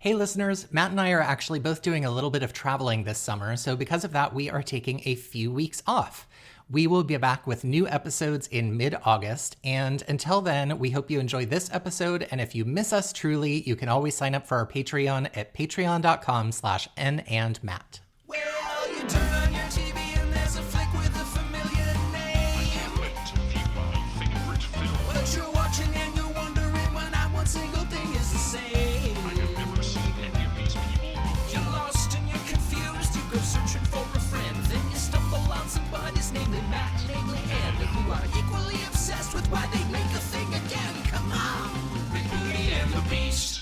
Hey listeners, Matt and I are actually both doing a little bit of traveling this summer, so because of that, we are taking a few weeks off. We will be back with new episodes in mid-August, and until then, we hope you enjoy this episode, and if you miss us truly, you can always sign up for our Patreon at patreon.com/nandmatt. Well, you turn on your TV and there's a flick with a familiar name. I can't wait to view my favorite film. But you're watching and you're wondering why not one single thing is the same. I have never seen any of these people. You're lost and you're confused. You go searching for a friend. Then you stumble on somebody's namely Matt, namely Ann, who are equally obsessed with why they make a thing again. Come on, Big Booty and the Beast.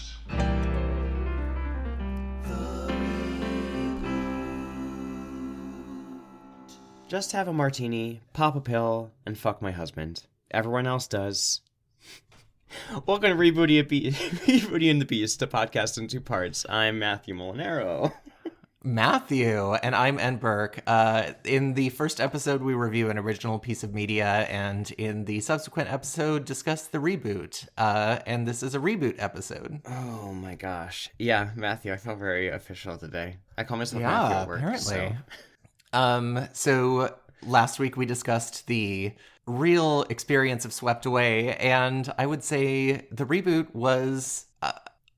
Just have a martini, pop a pill, and fuck my husband. Everyone else does. Welcome to Rebooty and the Beast, a podcast in two parts. I'm Matthew Molinaro. Matthew, and I'm N. Burke. In the first episode, we review an original piece of media, and in the subsequent episode, discuss the reboot. And this is a reboot episode. Oh my gosh. Yeah, Matthew, I feel very official today. I call myself Yeah, Matthew at work. apparently. So. So last week we discussed the real experience of Swept Away, and I would say the reboot was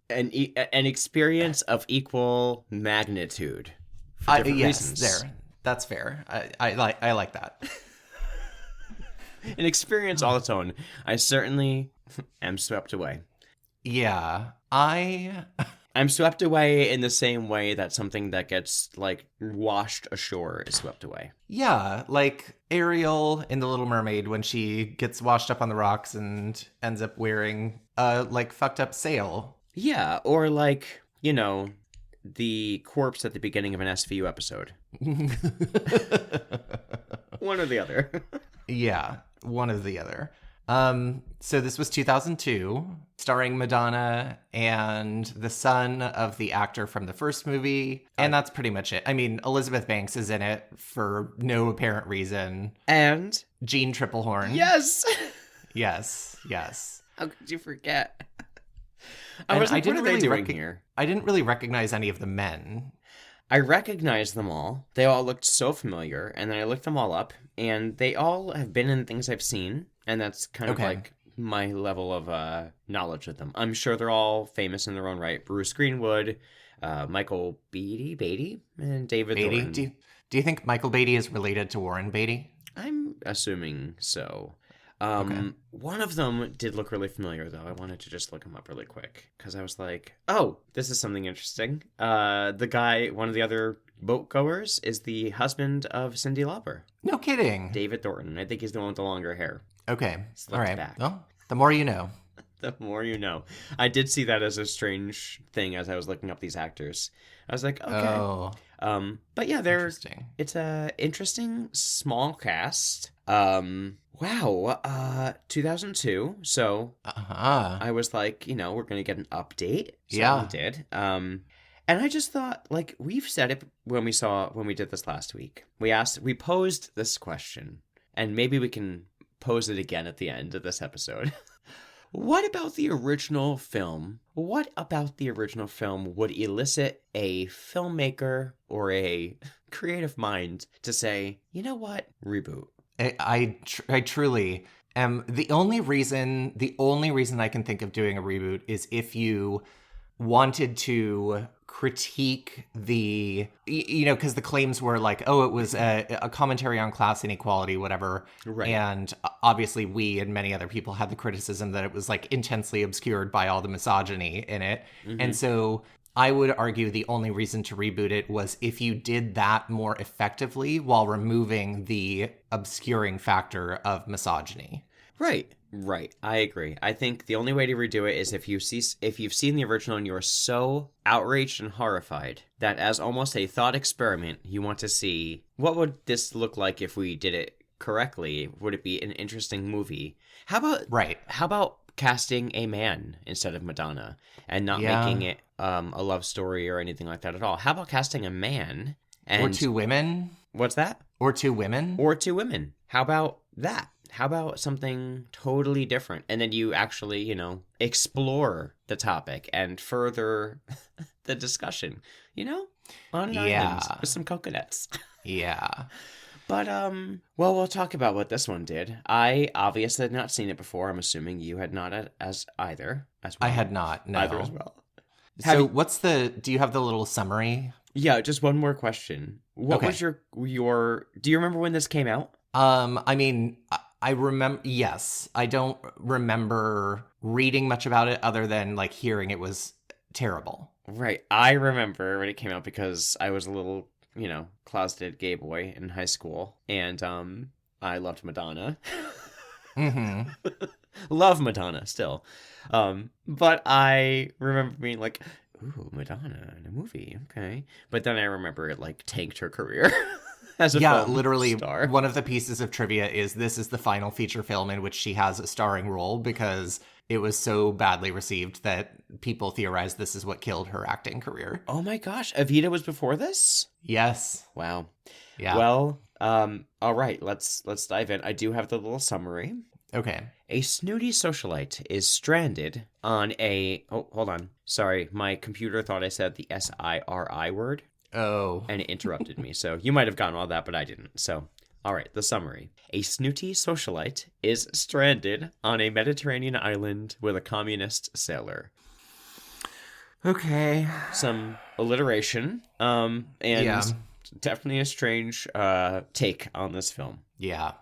An experience of equal magnitude. For different reasons. there. That's fair. I like that. An experience all its own. I certainly am swept away. Yeah, I'm swept away in the same way that something that gets, like, washed ashore is swept away. Yeah, like Ariel in The Little Mermaid when she gets washed up on the rocks and ends up wearing a, like, fucked up sail. Yeah, or like, you know, the corpse at the beginning of an SVU episode. One or the other. Yeah, one or the other. So this was 2002, starring Madonna and the son of the actor from the first movie, and that's pretty much it. I mean, Elizabeth Banks is in it for no apparent reason. And? Jean Triplehorn. Yes! Yes. How could you forget? I was like, what are they doing here? I didn't really recognize any of the men. I recognized them all. They all looked so familiar, and then I looked them all up, and they all have been in things I've seen, and that's kind of like my level of knowledge of them. I'm sure they're all famous in their own right. Bruce Greenwood, Michael Beatty, and David Thornton. Do you think Michael Beatty is related to Warren Beatty? I'm assuming so. One of them did look really familiar, though. I wanted to just look him up really quick, because I was like, oh, this is something interesting. The guy, one of the other boat goers, is the husband of Cyndi Lauper. No kidding. David Thornton. I think he's the one with the longer hair. Okay. Slicked All right. back. Well, the more you know. The more you know. I did see that as a strange thing as I was looking up these actors. I was like, okay. Oh. But yeah, Interesting. It's a interesting small cast. 2002. So I was like, you know, we're gonna get an update. So Yeah. we did. And I just thought, like, we've said it when we did this last week. We posed this question, and maybe we can pose it again at the end of this episode. What about the original film? What about the original film would elicit a filmmaker or a creative mind to say, you know what, reboot? I truly am. The only reason I can think of doing a reboot is if you wanted to critique the, you know, because the claims were like, oh, it was a commentary on class inequality, whatever. Right. And obviously we and many other people had the criticism that it was like intensely obscured by all the misogyny in it. Mm-hmm. And so I would argue the only reason to reboot it was if you did that more effectively while removing the obscuring factor of misogyny. Right. I agree. I think the only way to redo it is if you've seen the original and you are so outraged and horrified that as almost a thought experiment, you want to see what would this look like if we did it correctly? Would it be an interesting movie? How about casting a man instead of Madonna and not making it a love story or anything like that at all? How about casting a man or two women? What's that? Or two women? Or two women. How about that? how about something totally different? And then you actually, explore the topic and further the discussion, on an island with some coconuts. Yeah. But, well, we'll talk about what this one did. I obviously had not seen it before. I'm assuming you had not as either. As well. I had not, no. Either as well. So do you have the little summary? Yeah, just one more question. What Okay. was your, do you remember when this came out? I mean, I remember, yes. I don't remember reading much about it other than, like, hearing it was terrible. Right. I remember when it came out because I was a little, closeted gay boy in high school. And I loved Madonna. Mm-hmm. Love Madonna still. But I remember being like, ooh, Madonna in a movie. Okay. But then I remember it, like, tanked her career. As a film literally, star. one of the pieces of trivia is this is the final feature film in which she has a starring role because it was so badly received that people theorized this is what killed her acting career. Oh my gosh, Evita was before this? Yes. Wow. Yeah. Well, all right, let's dive in. I do have the little summary. Okay. A snooty socialite is stranded on a... Oh, hold on. Sorry, my computer thought I said the S-I-R-I word. Oh. And it interrupted me. So you might have gotten all that, but I didn't. So, all right, the summary. A snooty socialite is stranded on a Mediterranean island with a communist sailor. Okay. Some alliteration, and definitely a strange take on this film. Yeah.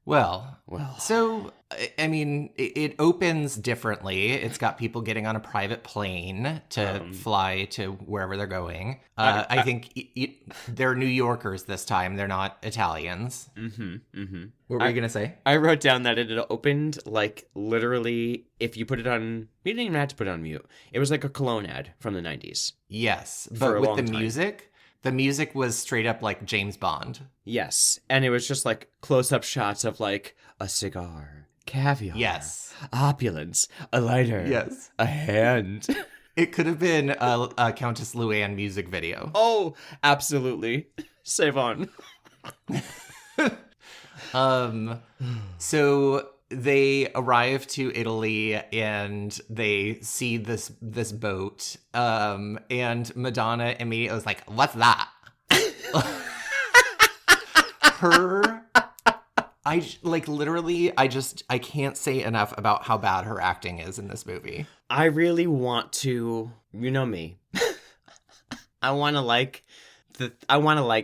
Well, so, I mean, it opens differently. It's got people getting on a private plane to fly to wherever they're going. I think they're New Yorkers this time. They're not Italians. What were you going to say? I wrote down that it had opened, like, literally, if you put it on... You didn't even have to put it on mute. It was like a cologne ad from the 90s. Yes, For but a with long the time. music... The music was straight up like James Bond. Yes, and it was just, like, close-up shots of, like, a cigar, caviar, Yes. opulence, a lighter, Yes. a hand. It could have been a Countess Luann music video. Oh, absolutely. Save on. So they arrive to Italy and they see this boat. And Madonna immediately was like, "What's that?" I can't say enough about how bad her acting is in this movie. I really want to, you know me. I want to like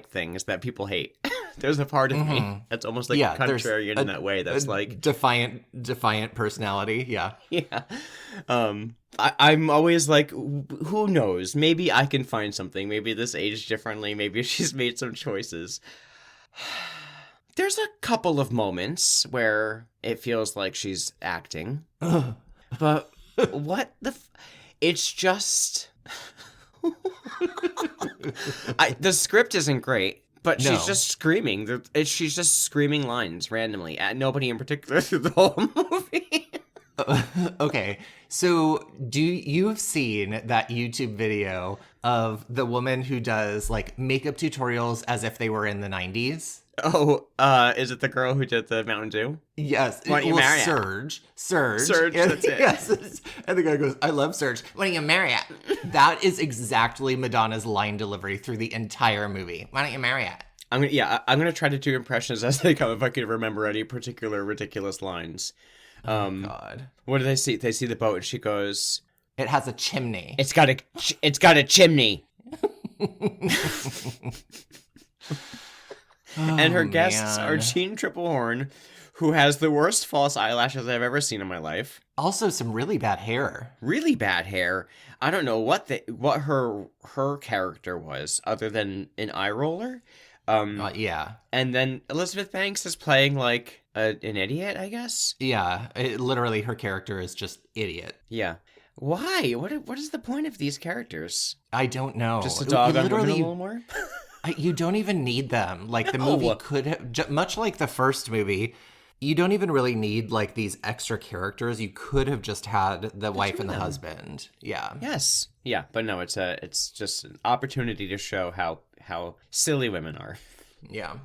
things that people hate. There's a part of me that's almost like there's contrarian in that way. That's like defiant personality. Yeah. yeah. I'm always like, who knows? Maybe I can find something. Maybe this aged differently. Maybe she's made some choices. There's a couple of moments where it feels like she's acting, but what the? It's just. The script isn't great, but No. she's just screaming. She's just screaming lines randomly at nobody in particular through the whole movie. Okay, so you have seen that YouTube video of the woman who does like makeup tutorials as if they were in the 90s? Oh, is it the girl who did the Mountain Dew? Yes. Why don't you marry it? Surge, Surge, that's it. Yes. And the guy goes, "I love Surge. Why don't you marry it?" That is exactly Madonna's line delivery through the entire movie. "Why don't you marry it?" I'm gonna try to do impressions as they come if I can remember any particular ridiculous lines. God. What do they see? They see the boat, and she goes, It has a chimney. It's got a chimney." And her guests man. are Jean Triplehorn, who has the worst false eyelashes I've ever seen in my life. Also some really bad hair. Really bad hair. I don't know what her character was, other than an eye roller. Yeah. And then Elizabeth Banks is playing like an idiot, I guess. Yeah. Literally, her character is just idiot. Yeah. Why? What is the point of these characters? I don't know. Just a dog on women a Literally, little more? you don't even need them. Like, the No. movie could have, much like the first movie, you don't even really need, like, these extra characters. You could have just had the wife and the husband. Yeah. Yes. Yeah, but no, it's just an opportunity to show how silly women are. Yeah.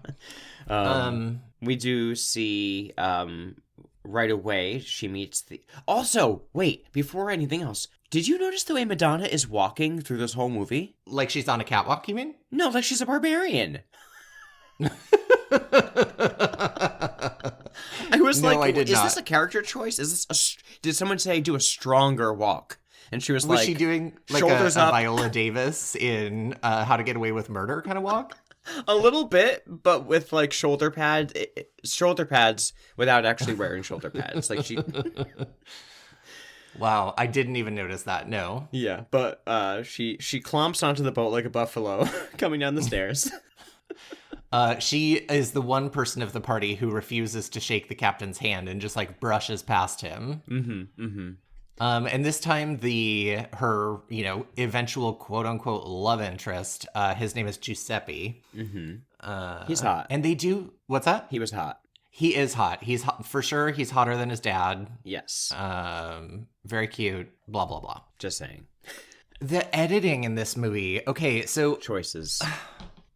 We do see right away she meets the. Also, wait, before anything else, did you notice the way Madonna is walking through this whole movie? Like she's on a catwalk, you mean? No, like she's a barbarian. I was No, like, I did is not. this a character choice? Is this did someone say do a stronger walk? And she was Was like, she doing like a shoulders up. Viola Davis in How to Get Away with Murder kind of walk? A little bit, but with like shoulder pads without actually wearing shoulder pads. Like she, Wow, I didn't even notice that. No. yeah, but she clomps onto the boat like a buffalo coming down the stairs. She is the one person of the party who refuses to shake the captain's hand and just like brushes past him. And this time her eventual quote unquote love interest, his name is Giuseppe. He's hot. And they do, what's that? He was hot. He is hot. He's hot for sure. He's hotter than his dad. Yes. Very cute. Blah, blah, blah. Just saying. The editing in this movie. Okay, so Choices.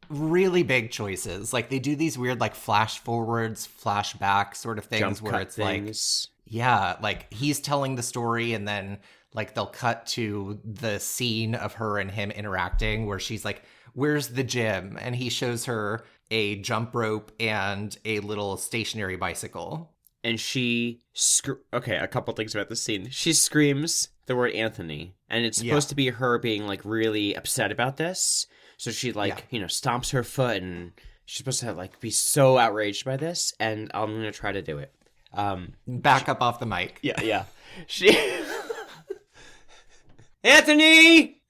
really big choices. Like they do these weird like flash forwards, flashback sort of things Jump where cut it's things. like, yeah, like he's telling the story and then like they'll cut to the scene of her and him interacting where she's like, where's the gym? And he shows her a jump rope and a little stationary bicycle. And she okay, a couple things about this scene. She screams the word Anthony, and it's supposed to be her being like really upset about this. So she like, stomps her foot, and she's supposed to like be so outraged by this, and I'm going to try to do it. Back up off the mic. Yeah. She Anthony!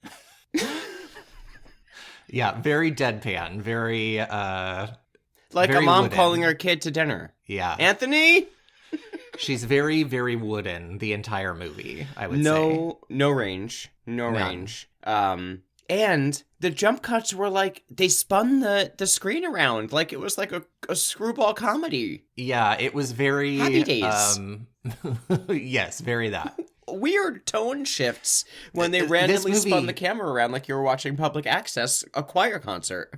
Yeah, very deadpan, very Like very a mom wooden. calling her kid to dinner. Yeah. Anthony? She's very, very wooden the entire movie, I would say. No range. No None. range. And the jump cuts were like, they spun the screen around like it was like a screwball comedy. Yeah, it was very... Happy Days. Yes, very that. Weird tone shifts when they This randomly spun movie- the camera around like you were watching Public Access, a choir concert.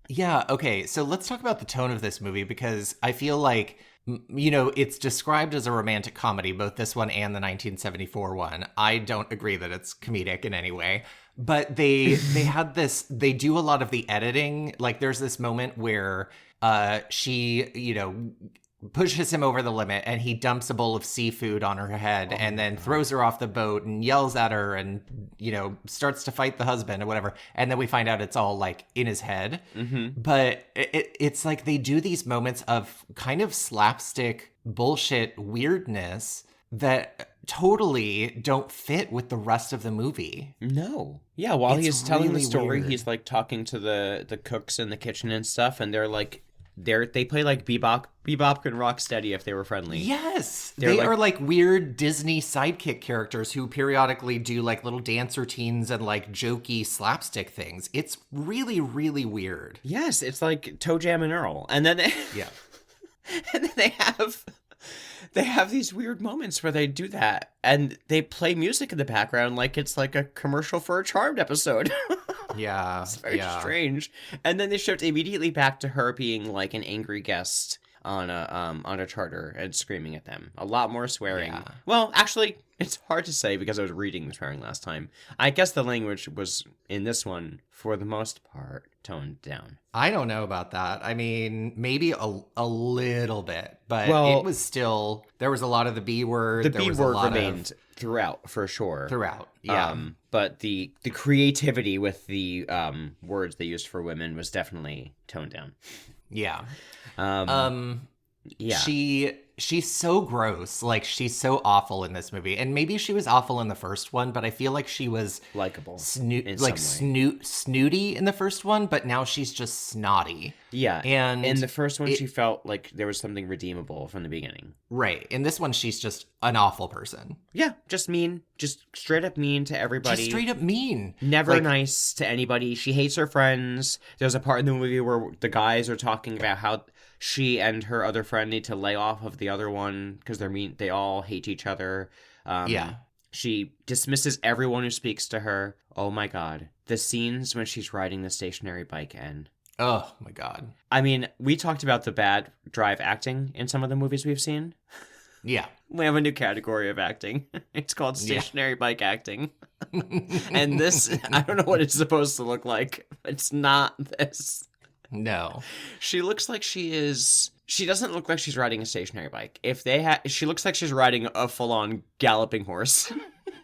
Yeah, okay, so let's talk about the tone of this movie because I feel like, it's described as a romantic comedy, both this one and the 1974 one. I don't agree that it's comedic in any way. But they they do a lot of the editing. Like there's this moment where she, pushes him over the limit and he dumps a bowl of seafood on her head and then throws her off the boat and yells at her and, starts to fight the husband or whatever. And then we find out it's all like in his head. Mm-hmm. But it's like they do these moments of kind of slapstick bullshit weirdness that totally don't fit with the rest of the movie. No. Yeah, while It's he's telling really the story, weird. he's like talking to the cooks in the kitchen and stuff, and they're like they play like Bebop and Rocksteady if they were friendly. Yes. They're They like- are like weird Disney sidekick characters who periodically do like little dance routines and like jokey slapstick things. It's really, really weird. Yes, it's like Toe Jam and Earl. And then they Yeah. and then they have these weird moments where they do that and they play music in the background like it's like a commercial for a Charmed episode. Yeah. It's very yeah. strange. And then they shift immediately back to her being like an angry guest on a charter and screaming at them. A lot more swearing. Yeah. Well, actually, it's hard to say because I was reading the swearing last time. I guess the language was in this one, for the most part, toned down. I don't know about that. I mean, maybe a little bit, but Well- it was still, there was a lot of the B word. The there B was a word lot remained throughout, for sure. throughout. Yeah. But the creativity with the words they used for women was definitely toned down. Yeah. Yeah. She's so gross. Like she's so awful in this movie. And maybe she was awful in the first one, but I feel like she was Likeable in snooty in the first one, but now she's just snotty. Yeah. And in the first one, it- she felt like there was something redeemable from the beginning. Right. In this one, she's just an awful person. Yeah, just mean, just straight up mean to everybody. Just straight up mean. Never Like, nice to anybody. She hates her friends. There's a part in the movie where the guys are talking about how she and her other friend need to lay off of the other one because they're mean. They all hate each other. Yeah. She dismisses everyone who speaks to her. Oh my god. The scenes when she's riding the stationary bike and Oh my God. I mean, we talked about the bad drive acting in some of the movies we've seen. Yeah. We have a new category of acting. It's called stationary bike acting. And this, I don't know what it's supposed to look like. It's not this. No. She looks like she doesn't look like she's riding a stationary bike. She looks like she's riding a full-on galloping horse.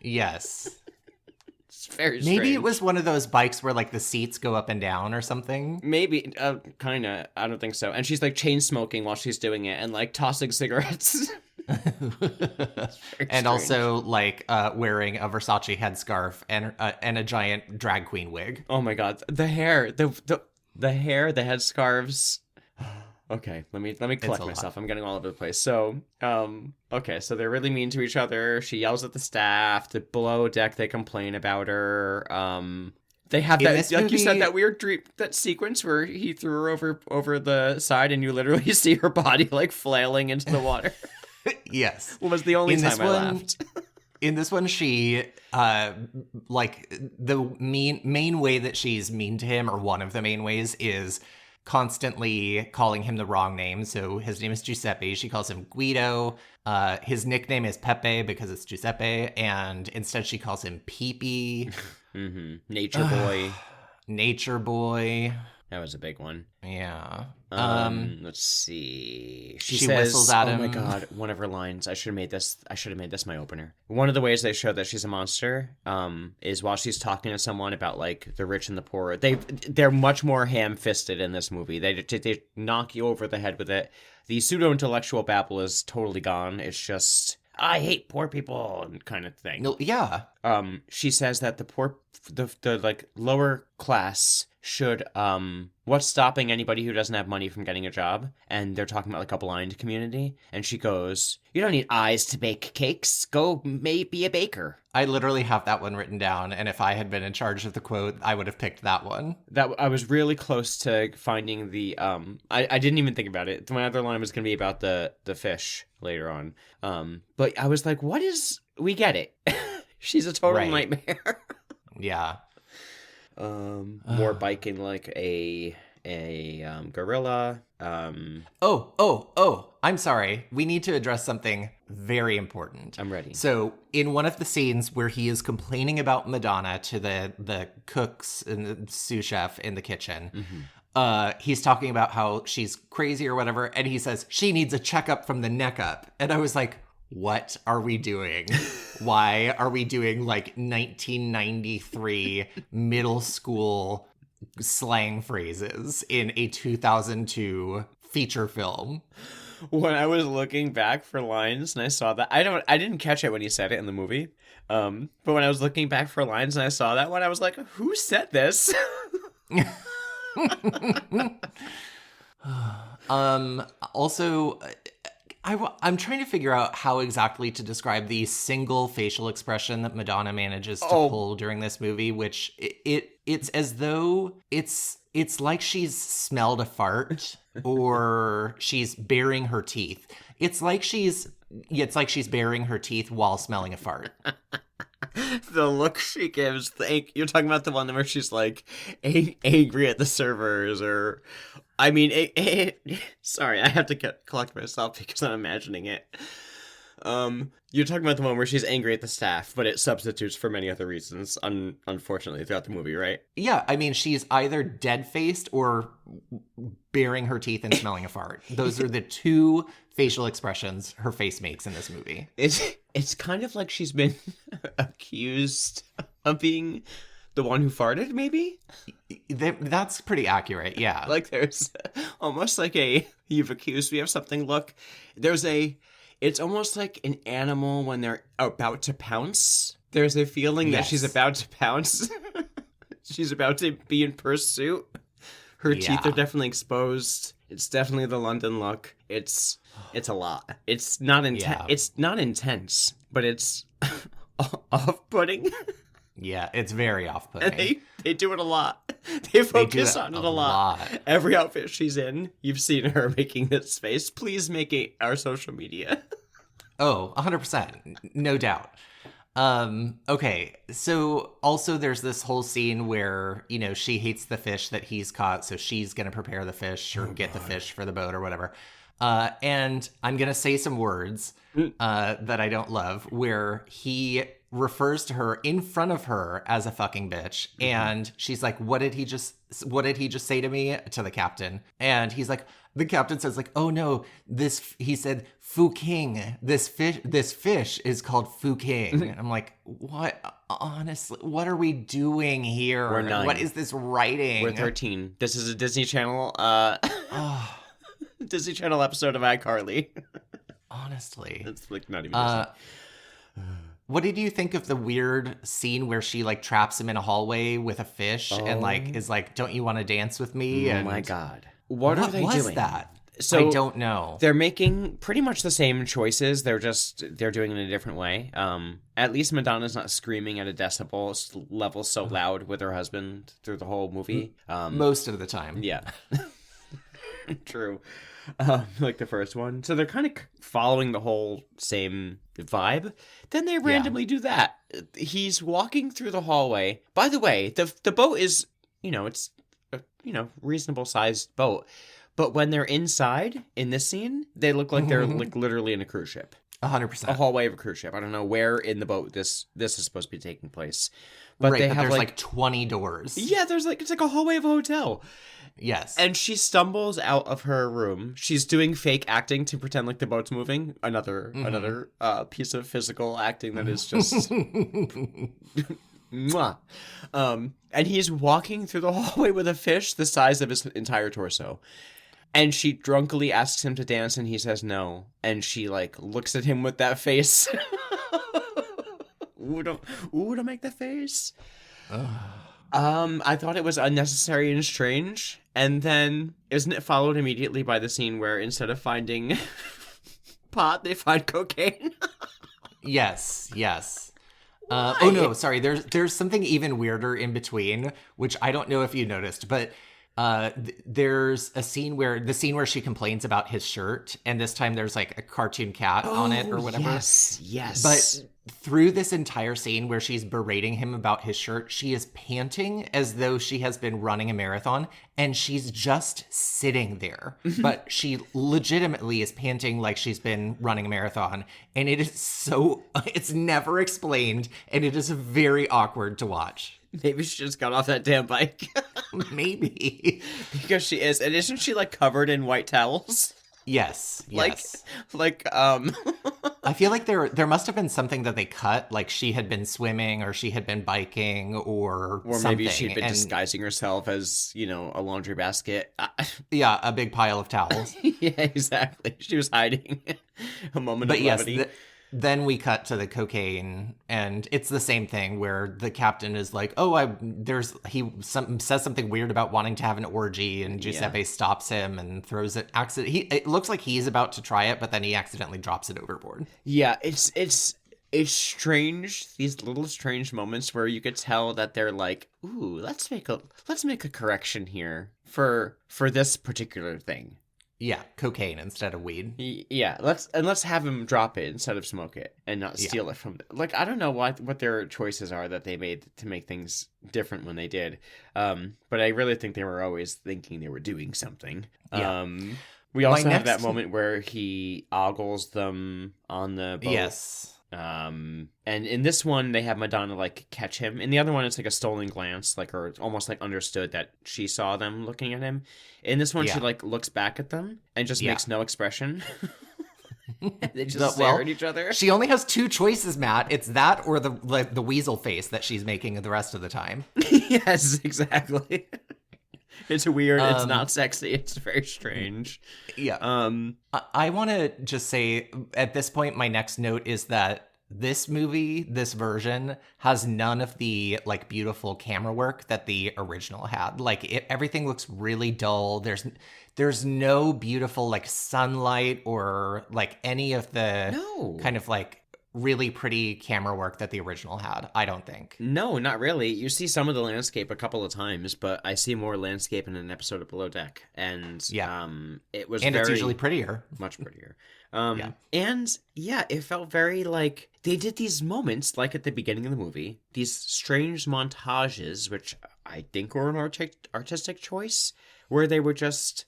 Yes. It's very strange. Maybe it was one of those bikes where like the seats go up and down or something. Maybe, kind of. I don't think so. And she's like chain smoking while she's doing it and like tossing cigarettes. And also like wearing a Versace headscarf and a giant drag queen wig. Oh my God, the hair, the hair, the headscarves. Okay, let me collect myself. I'm getting all over the place. So, okay, so they're really mean to each other. She yells at the staff. The below deck, they complain about her. They have that, like you said, that weird dream, that sequence where he threw her over the side, and you literally see her body like flailing into the water. Yes, was the only time I laughed. In this one, she like the main way that she's mean to him, or one of the main ways, is constantly calling him the wrong name. So his name is Giuseppe. She calls him Guido. His nickname is Pepe because it's Giuseppe, and instead she calls him Pee-Pee. Mm-hmm. Nature boy. Nature boy. That was a big one. Yeah. Let's see. She says, whistles at him. Oh my God, one of her lines. I should have made this my opener. One of the ways they show that she's a monster, is while she's talking to someone about like the rich and the poor. They're much more ham-fisted in this movie. They knock you over the head with it. The pseudo-intellectual babble is totally gone. It's just, I hate poor people kind of thing. No, yeah. She says that the poor, the like lower class should, what's stopping anybody who doesn't have money from getting a job? And they're talking about like a blind community. And she goes, you don't need eyes to bake cakes. Go be a baker. I literally have that one written down, and if I had been in charge of the quote, I would have picked that one. That I was really close to finding the, I didn't even think about it. My other line was going to be about the fish later on. But I was like, we get it. She's a total nightmare. Yeah. More biking like a gorilla. I'm sorry. We need to address something very important. I'm ready. So in one of the scenes where he is complaining about Madonna to the cooks and the sous chef in the kitchen, he's talking about how she's crazy or whatever, and he says she needs a checkup from the neck up. And I was like, what are we doing? Why are we doing like 1993 middle school slang phrases in a 2002 feature film? When I was looking back for lines and I saw that, I didn't catch it when he said it in the movie. But when I was looking back for lines and I saw that one, I was like, who said this? Also, I'm trying to figure out how exactly to describe the single facial expression that Madonna manages to pull during this movie, which it's as though it's like she's smelled a fart or she's baring her teeth. It's like she's baring her teeth while smelling a fart. The look she gives, you're talking about the one where she's like angry at the servers, or I mean, sorry, I have to collect myself because I'm imagining it. You're talking about the one where she's angry at the staff, but it substitutes for many other reasons, unfortunately, throughout the movie, right? Yeah, I mean, she's either dead-faced or baring her teeth and smelling a fart. Those are the two facial expressions her face makes in this movie. It's kind of like she's been accused of being the one who farted, maybe? That's pretty accurate, yeah. Like there's almost like you've accused me of something look. It's almost like an animal when they're about to pounce. There's a feeling that she's about to pounce. She's about to be in pursuit. Her teeth are definitely exposed. It's definitely the London look. It's a lot. It's not intense. Yeah. It's not intense, but it's off-putting. Yeah, it's very off-putting. And they do it a lot. They focus on it a lot. Every outfit she's in, you've seen her making this face. Please make it our social media. Oh, 100%. No doubt. Okay, so also there's this whole scene where, you know, she hates the fish that he's caught, so she's gonna prepare the fish or get the fish for the boat or whatever. And I'm gonna say some words that I don't love, where he refers to her in front of her as a fucking bitch, and she's like, what did he just say to me, to the captain? And he's like, the captain says like, oh no, he said Fu King, this fish is called Fu King. And I'm like, what? Honestly, what are we doing here? We're 9. What is this writing? We're 13. This is a Disney Channel Disney Channel episode of iCarly. Honestly. It's like not even Disney. What did you think of the weird scene where she like traps him in a hallway with a fish and like is like, don't you want to dance with me? Oh And my god. What are they was doing? that? So I don't know. They're making pretty much the same choices. They're doing it in a different way. At least Madonna's not screaming at a decibel level so loud with her husband through the whole movie. Most of the time. Yeah. True. Like the first one. So they're kind of following the whole same vibe. Then they randomly do that. He's walking through the hallway. By the way, the boat is, it's a, reasonable sized boat. But when they're inside in this scene, they look like they're like literally in a cruise ship. 100%. A hallway of a cruise ship. I don't know where in the boat this is supposed to be taking place. But right, they but have there's like 20 doors. Yeah, it's like a hallway of a hotel. Yes. And she stumbles out of her room. She's doing fake acting to pretend like the boat's moving. Another piece of physical acting that is just mwah. And he's walking through the hallway with a fish the size of his entire torso. And she drunkenly asks him to dance, and he says no. And she like looks at him with that face. Ooh, don't make that face. I thought it was unnecessary and strange. And then, isn't it followed immediately by the scene where instead of finding pot, they find cocaine? Yes. Oh no, sorry. There's something even weirder in between, which I don't know if you noticed, but there's a scene where she complains about his shirt, and this time there's like a cartoon cat on it or whatever. Yes. But through this entire scene where she's berating him about his shirt, she is panting as though she has been running a marathon, and she's just sitting there. But she legitimately is panting like she's been running a marathon, and it's never explained, and it is very awkward to watch. Maybe she just got off that damn bike. Maybe. Because she is. And isn't she like covered in white towels? Yes. I feel like there must have been something that they cut, like she had been swimming or she had been biking or something. Maybe she'd been disguising herself as, a laundry basket. Yeah, a big pile of towels. Yeah, exactly. She was hiding a moment of levity. Yes, then we cut to the cocaine, and it's the same thing where the captain is like, he says something weird about wanting to have an orgy, and Giuseppe stops him and throws it. It looks like he's about to try it, but then he accidentally drops it overboard. Yeah, it's strange, these little strange moments where you could tell that they're like, ooh, let's make a correction here for this particular thing. Yeah, cocaine instead of weed. Yeah, let's have him drop it instead of smoke it and not steal it from them. Like, I don't know what their choices are that they made to make things different when they did. But I really think they were always thinking they were doing something. Yeah. We also have that moment where he ogles them on the boat. Yes. And in this one, they have Madonna like catch him. In the other one, it's like a stolen glance, or almost like understood that she saw them looking at him. In this one, she like looks back at them and just makes no expression. And they just stare at each other. She only has two choices, Matt. It's that or the weasel face that she's making the rest of the time. Yes, exactly. It's weird. It's not sexy. It's very strange. Yeah. I want to just say at this point, my next note is that this movie, this version, has none of the like beautiful camera work that the original had. Like everything looks really dull. There's no beautiful like sunlight or like any of the kind of like really pretty camera work that the original had, I don't think. No, not really. You see some of the landscape a couple of times, but I see more landscape in an episode of Below Deck. And it was it's usually prettier. Much prettier. Yeah. And yeah, it felt very like they did these moments, like at the beginning of the movie, these strange montages, which I think were an artistic choice, where they were just,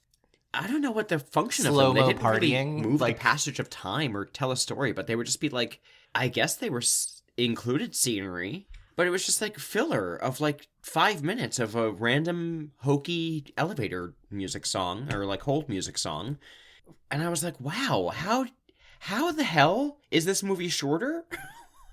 I don't know what the function of them. They Slow-mo didn't really partying, move like- the passage of time or tell a story, but they would just be like, I guess they were included scenery, but it was just like filler of like 5 minutes of a random hokey elevator music song or like hold music song. And I was like, wow, how the hell is this movie shorter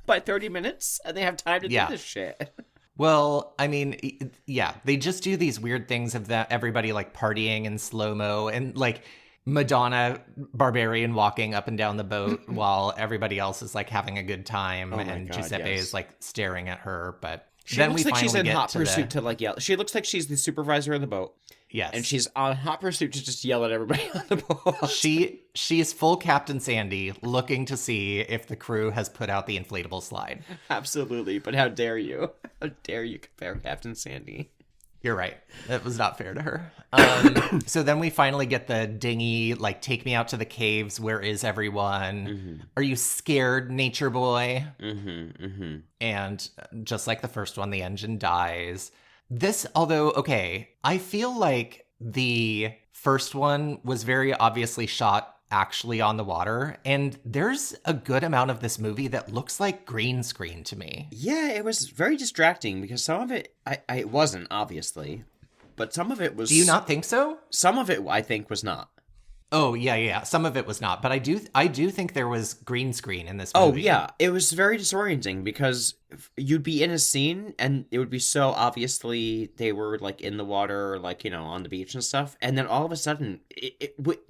by 30 minutes and they have time to Yeah. do this shit? Well, I mean, yeah, they just do these weird things of that everybody like partying in slow-mo and like Madonna Barbarian walking up and down the boat while everybody else is like having a good time, Oh my and God, Giuseppe yes. is like staring at her. But She then looks we like she's finally in get hot to pursuit to like yell. She looks like she's the supervisor of the boat, yes, and she's on hot pursuit to just yell at everybody on the boat. she's full Captain Sandy, looking to see if the crew has put out the inflatable slide. Absolutely, but how dare you? How dare you compare Captain Sandy? You're right. That was not fair to her. So then we finally get the dinghy, like, take me out to the caves. Where is everyone? Mm-hmm. Are you scared, nature boy? Mm-hmm, mm-hmm. And just like the first one, the engine dies. This, although, okay, I feel like the first one was very obviously shot actually on the water, and there's a good amount of this movie that looks like green screen to me. Yeah, it was very distracting because some of it, I it wasn't, obviously, but some of it was... Do you not think so? Some of it, I think, was not. Oh, yeah. Some of it was not, but I do think there was green screen in this Oh, movie. yeah. It was very disorienting because you'd be in a scene and it would be so obviously they were like in the water or like, you know, on the beach and stuff. And then all of a sudden,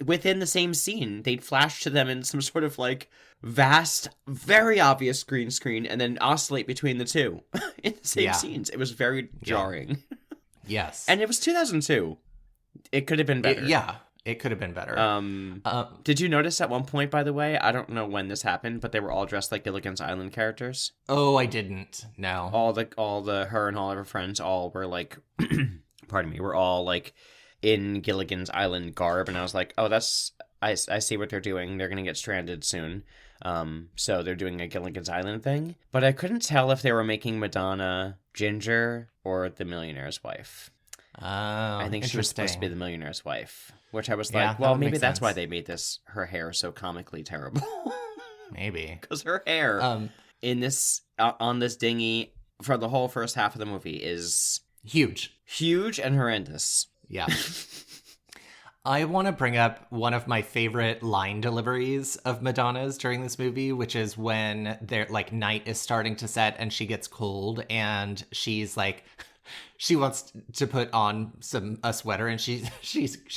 within the same scene, they'd flash to them in some sort of like vast, very obvious green screen and then oscillate between the two in the same Yeah. scenes. It was very jarring. Yes. And it was 2002. It could have been better. Yeah, it could have been better. Did you notice at one point, by the way, I don't know when this happened, but they were all dressed like Gilligan's Island characters. Oh, I didn't. No. All the her and all of her friends all were like, pardon me, were all like in Gilligan's Island garb, and I was like, oh, I see what they're doing. They're gonna get stranded soon. So they're doing a Gilligan's Island thing, but I couldn't tell if they were making Madonna Ginger or the millionaire's wife. Oh, I think she was supposed to be interesting. the millionaire's wife, which I was Yeah, like, that well, would maybe make that's why sense. they made her hair so comically terrible. Maybe. Because her hair Um, in this on this dinghy for the whole first half of the movie is huge. huge and horrendous. Yeah. I want to bring up one of my favorite line deliveries of Madonna's during this movie, which is when they're like night is starting to set and she gets cold and she's like, she wants to put on a sweater and she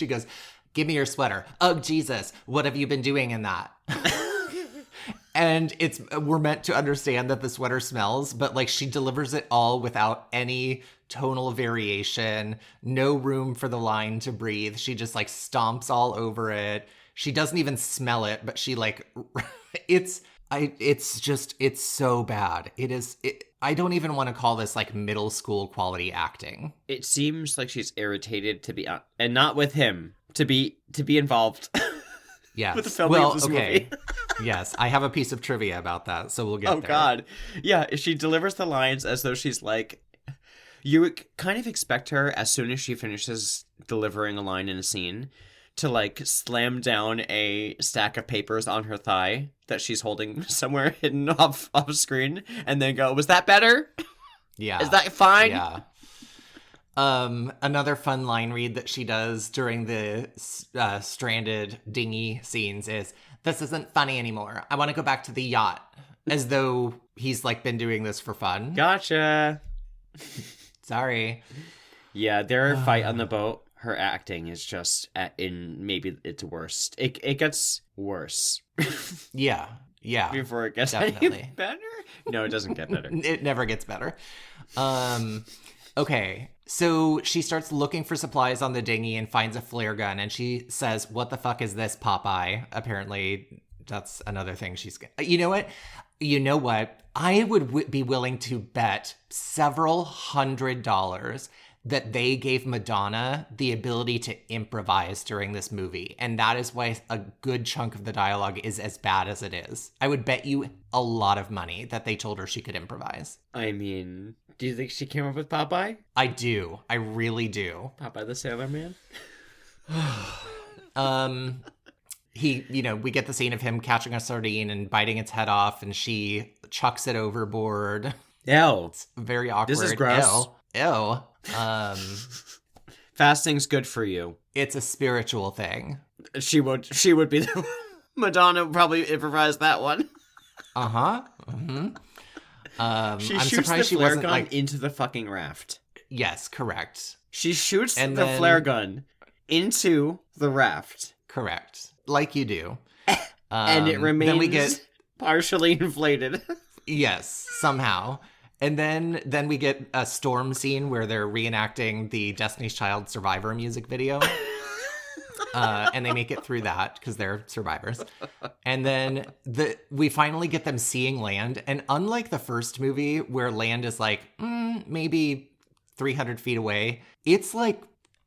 goes, "Give me your sweater." "Oh, Jesus, what have you been doing in that?" And we're meant to understand that the sweater smells, but like she delivers it all without any tonal variation, no room for the line to breathe. She just like stomps all over it. She doesn't even smell it, but she like, it's so bad. I don't even want to call this like middle school quality acting. It seems like she's irritated to be and not with him to be involved. Yes. With the filming of this movie. Yes, I have a piece of trivia about that, so we'll get Oh there. God, yeah. She delivers the lines as though she's like. You would kind of expect her as soon as she finishes delivering a line in a scene to like slam down a stack of papers on her thigh that she's holding somewhere hidden off screen, and then go, "Was that better? Yeah. Is that fine?" Yeah. Another fun line read that she does during the stranded dinghy scenes is, "This isn't funny anymore. I want to go back to the yacht." As though he's like been doing this for fun. Gotcha. Sorry. Yeah, their fight on the boat, her acting is just in maybe its worst. It gets worse Yeah. Yeah. before it gets Definitely. any better. No, it doesn't get better. It never gets better. Okay. So she starts looking for supplies on the dinghy and finds a flare gun, and she says, "What the fuck is this, Popeye?" Apparently that's another thing she's gonna. You know what? I would be willing to bet several $100s that they gave Madonna the ability to improvise during this movie. And that is why a good chunk of the dialogue is as bad as it is. I would bet you a lot of money that they told her she could improvise. I mean, do you think she came up with Popeye? I do. I really do. Popeye the Sailor Man? We get the scene of him catching a sardine and biting its head off, and she chucks it overboard. Ew. It's very awkward. This is gross. Ew. Fasting's good for you. It's a spiritual thing. She would be the Madonna would probably improvise that one. Uh-huh. Mm-hmm. She I'm shoots surprised the she flare wasn't gun like. into the fucking raft. Yes, correct. She shoots And the then- flare gun into the raft. Correct. Like you do. And it remains Then we get partially inflated. yes, somehow. And then we get a storm scene where they're reenacting the Destiny's Child Survivor music video. And they make it through that because they're survivors. And then we finally get them seeing land. And unlike the first movie where land is like maybe 300 feet away, it's like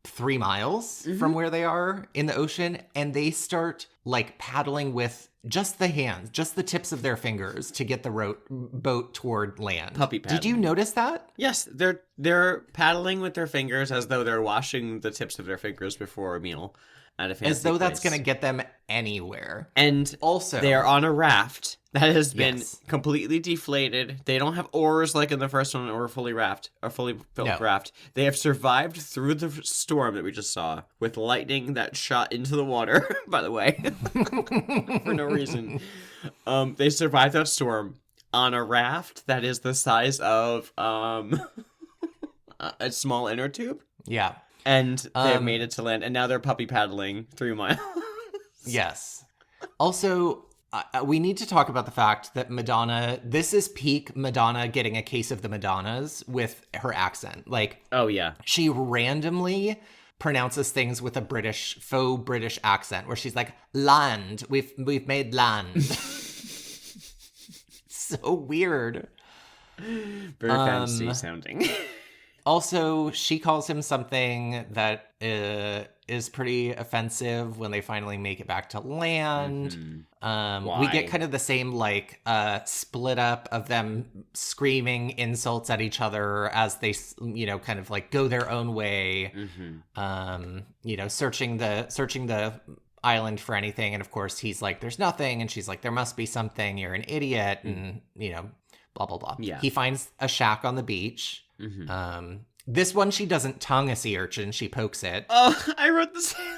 3 miles from where they are in the ocean. And they start like paddling with just the hands, just the tips of their fingers to get the boat toward land. Puppy Did you paddling. notice that? Yes, they're paddling with their fingers as though they're washing the tips of their fingers before a meal at a fancy As though that's place. going to get them anywhere. And Also, they are on a raft that has been Yes. completely deflated. They don't have oars like in the first one or fully built No. raft. They have survived through the storm that we just saw with lightning that shot into the water, by the way, for no reason. They survived that storm on a raft that is the size of a small inner tube. yeah. And they have made it to land, and now they're puppy paddling 3 miles. Yes. Also, we need to talk about the fact that Madonna, this is peak Madonna getting a case of the Madonnas with her accent. Like, Oh, yeah. she randomly pronounces things with a faux British accent, where she's like, land, we've made land. So weird. Very fancy sounding. Also, she calls him something that is pretty offensive when they finally make it back to land. We Why? get kind of the same, like, split up of them screaming insults at each other as they, kind of like go their own way. Searching the island for anything. And of course, he's like, there's nothing. And she's like, there must be something. You're an idiot. And, blah, blah, blah. Yeah. He finds a shack on the beach. This one, she doesn't tongue a sea urchin. She pokes it. Oh, I wrote the same.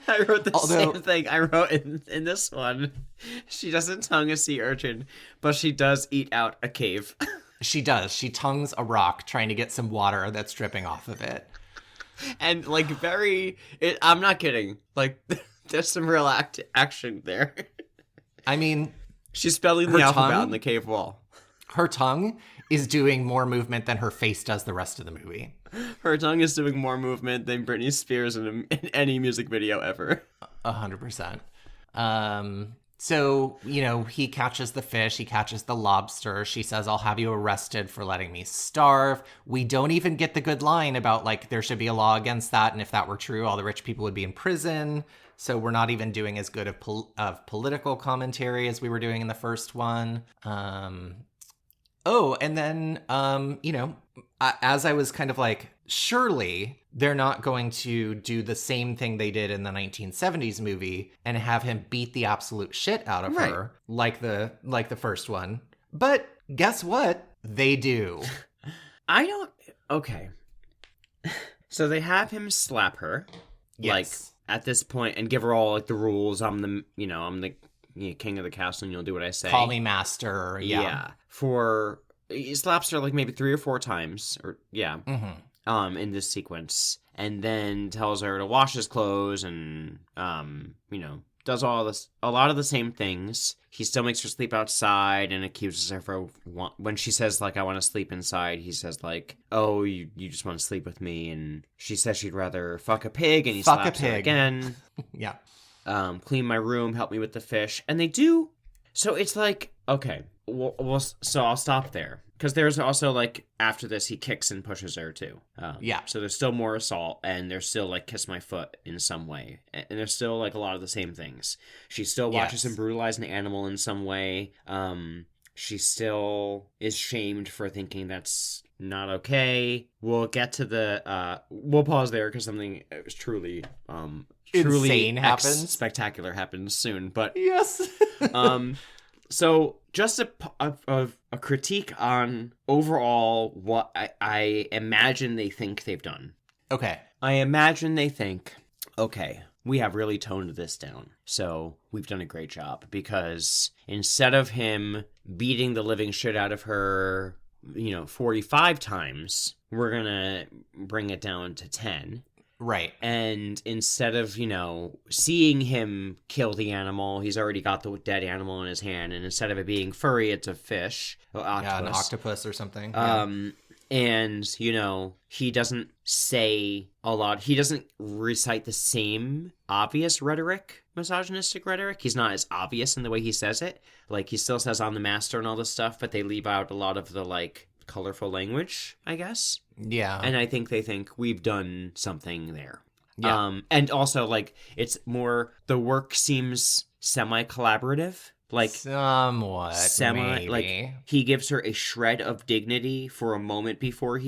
I wrote the Although- same thing. I wrote in this one. She doesn't tongue a sea urchin, but she does eat out a cave. She does. She tongues a rock trying to get some water that's dripping off of it. And like I'm not kidding. Like there's some real action there. I mean, She's spelling Her the alphabet tongue? on the cave wall. her tongue is doing more movement than her face does the rest of the movie. Her tongue is doing more movement than Britney Spears in any music video ever. 100%. So, he catches the fish, he catches the lobster. She says, I'll have you arrested for letting me starve. We don't even get the good line about, like, there should be a law against that. And if that were true, all the rich people would be in prison. So we're not even doing as good of political commentary as we were doing in the first one. And then, as I was kind of like, surely they're not going to do the same thing they did in the 1970s movie and have him beat the absolute shit out of her like the first one. But guess what? They do. Okay. So they have him slap her. Yes. Like at this point and give her all like the rules. I'm the king of the castle and you'll do what I say. Call me master. Yeah. He slaps her like maybe 3 or 4 times Mm-hmm. in this sequence, and then tells her to wash his clothes and does a lot of the same things. He still makes her sleep outside and accuses her for when she says like I want to sleep inside. He says like, oh, you just want to sleep with me, and she says she'd rather fuck a pig, and he Fuck a slaps her pig. again. Yeah. clean my room, help me with the fish. And they do. So it's like, okay, so I'll stop there. Because there's also, like, after this, he kicks and pushes her, too. Yeah. So there's still more assault, and there's still, like, kiss my foot in some way. And there's still, like, a lot of the same things. She still watches him brutalize an animal in some way. She still is shamed for thinking that's not okay. We'll get to the... we'll pause there, because something truly Insane happens. Spectacular happens soon. But... Yes. So, just a critique on overall what I imagine they think they've done. Okay. I imagine they think, okay, we have really toned this down. So, we've done a great job. Because instead of him beating the living shit out of her, 45 times, we're going to bring it down to 10. Right. And instead of, seeing him kill the animal, he's already got the dead animal in his hand. And instead of it being furry, it's a fish. Yeah, an octopus or something. And, he doesn't say a lot. He doesn't recite the same obvious rhetoric, misogynistic rhetoric. He's not as obvious in the way he says it. Like, he still says, I'm the master and all this stuff, but they leave out a lot of the, like, colorful language, I guess. Yeah. And I think they think we've done something there. Yeah. And also, like, it's more, the work seems semi-collaborative. Like, somewhat, maybe. Like, he gives her a shred of dignity for a moment before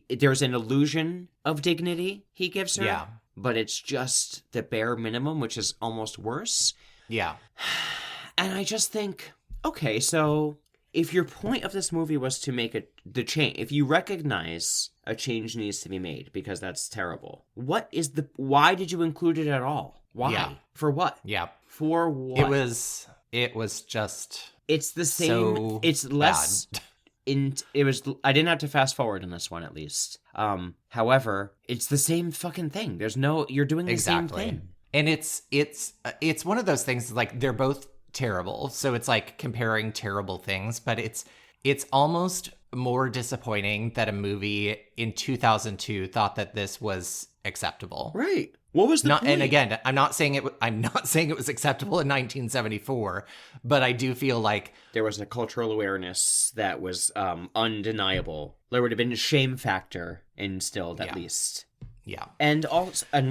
there's an illusion of dignity he gives her. Yeah. But it's just the bare minimum, which is almost worse. Yeah. And I just think, okay, so... if your point of this movie was to make the change, if you recognize a change needs to be made because that's terrible, why did you include it at all? Why? Yeah. For what? Yeah. For what? It was just. It's the same. So it's less. bad. I didn't have to fast forward in this one at least. However, it's the same fucking thing. You're doing the same thing. And it's one of those things like they're both terrible, so it's like comparing terrible things, but it's almost more disappointing that a movie in 2002 thought that this was acceptable. Right. What was the point? And again, I'm not saying it was acceptable in 1974, but I do feel like there was a cultural awareness that was undeniable. There would have been a shame factor instilled at least. Yeah. And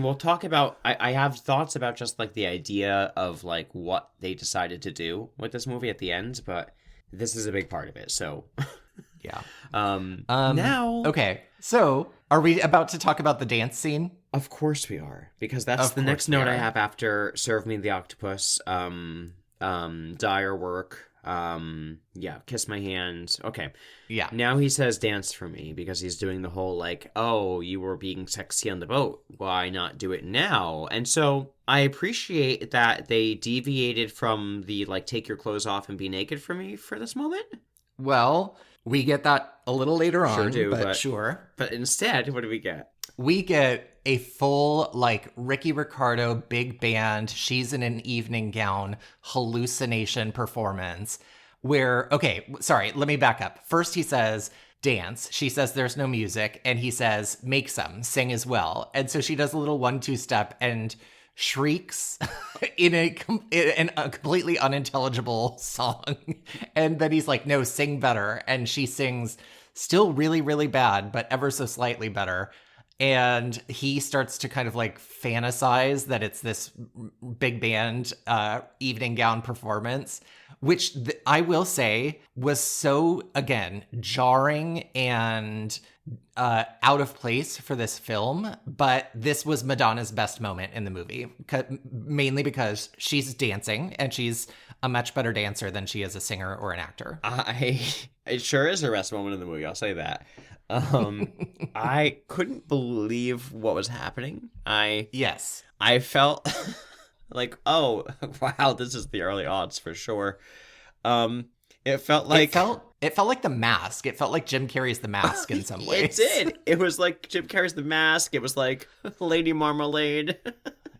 we'll talk about, I have thoughts about just like the idea of like what they decided to do with this movie at the end, but this is a big part of it. So yeah. Now. Okay. So are we about to talk about the dance scene? Of course we are, because that's the next note I have after Serve Me the Octopus, dire work, kiss my hand. Okay. Yeah. Now he says dance for me because he's doing the whole like, oh, you were being sexy on the boat. Why not do it now? And so I appreciate that they deviated from the like, take your clothes off and be naked for me for this moment. Well, we get that a little later on. Sure do, but sure. But instead, what do we get? We get a full, like, Ricky Ricardo big band, she's in an evening gown hallucination performance where, okay, sorry, let me back up. First he says, dance. She says there's no music. And he says, make some, sing as well. And so she does a little 1-2 step and shrieks in a completely unintelligible song. And then he's like, no, sing better. And she sings still really, really bad, but ever so slightly better. And he starts to kind of like fantasize that it's this big band evening gown performance, which I will say was so, again, jarring and out of place for this film. But this was Madonna's best moment in the movie, mainly because she's dancing and she's a much better dancer than she is a singer or an actor. It sure is her best moment in the movie, I'll say that. I couldn't believe what was happening. I felt like, oh wow, this is the early aughts for sure. It felt like it felt like The Mask. It felt like Jim Carrey's The Mask in some ways. It did. It was like Jim Carrey's The Mask. It was like Lady Marmalade.